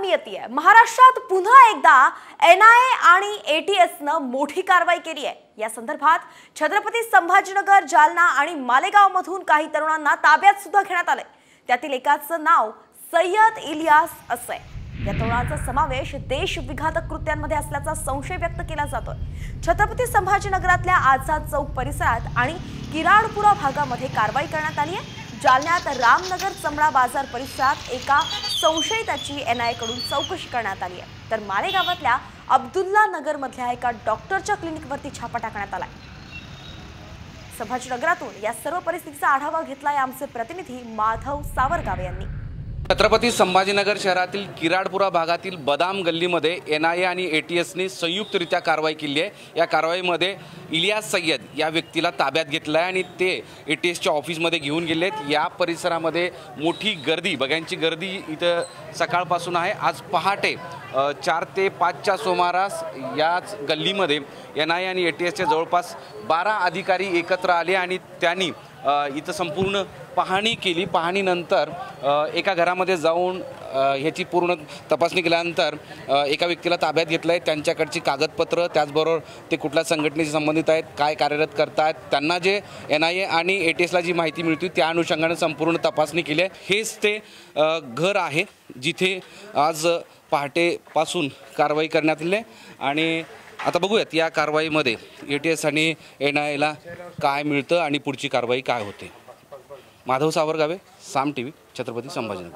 बातमी येते महाराष्ट्रात पुन्हा एकदा एनआयए आणि एटीएसनं मोठी कारवाई केली आहे। या संदर्भात छत्रपती संभाजीनगर, जालना आणि मालेगाव मधून काही तरुणांना ताब्यात सुद्धा घेण्यात आले। त्यातील एकाचं नाव सय्यद इलियास असे। या तरुणाचा समावेश देशविघातक कृत्यांमध्ये असल्याचा संशय व्यक्त केला जातोय। छत्रपती संभाजीनगरातल्या आझाद चौक परिसरात आणि किराडपुरा भागामध्ये कारवाई करण्यात आली आहे। जालन्यात रामनगर चमडा बाजार परिसरात एका संशयिताची एनआयए कडून चौकशी करण्यात आली आहे। तर मालेगावातल्या अब्दुल्ला नगर मधल्या एका डॉक्टरच्या क्लिनिकवरती छापा टाकण्यात आलाय। संभाजीनगरातून या सर्व परिस्थितीचा आढावा घेतलाय आमचे प्रतिनिधी माधव सावरगावे यांनी। छत्रपती संभाजीनगर शहरातील किराडपुरा भागातील बदाम गल्लीमध्ये एनआयए आणि एटीएसने संयुक्तरित्या कारवाई केली आहे। या कारवाईमध्ये इलियास सय्यद या व्यक्तीला ताब्यात घेतलं आहे आणि ते एटीएसच्या ऑफिसमध्ये घेऊन गेलेत। या परिसरामध्ये मोठी गर्दी, बघ्यांची गर्दी इथं सकाळपासून आहे। आज पहाटे 4 ते 5च्या सुमारास याच गल्लीमध्ये एनआयए आणि एटीएसचे जवळपास 12 अधिकारी एकत्र आले आणि त्यांनी इथं संपूर्ण पाहणी केली। पाहणीनंतर एका घरामध्ये जाऊन ह्याची पूर्ण तपासणी केल्यानंतर एका व्यक्तीला ताब्यात घेतलं आहे। त्यांच्याकडची कागदपत्र, त्याचबरोबर ते कुठल्या संघटनेशी संबंधित आहेत, काय कार्यरत करतात, त्यांना जे एनआयए आणि एटीएसला जी माहिती मिळते त्या अनुषंगाने संपूर्ण तपासणी केली आहे। हेच ते घर आहे जिथे आज पहाटेपासून कारवाई करण्यात आली आहे आणि आता बघूयात या कारवाईमध्ये एटीएस आणि एनआयएला काय मिळतं आणि पुढची कारवाई काय होते। माधव सावरगावे, साम टीव्ही, छत्रपती संभाजीनगर।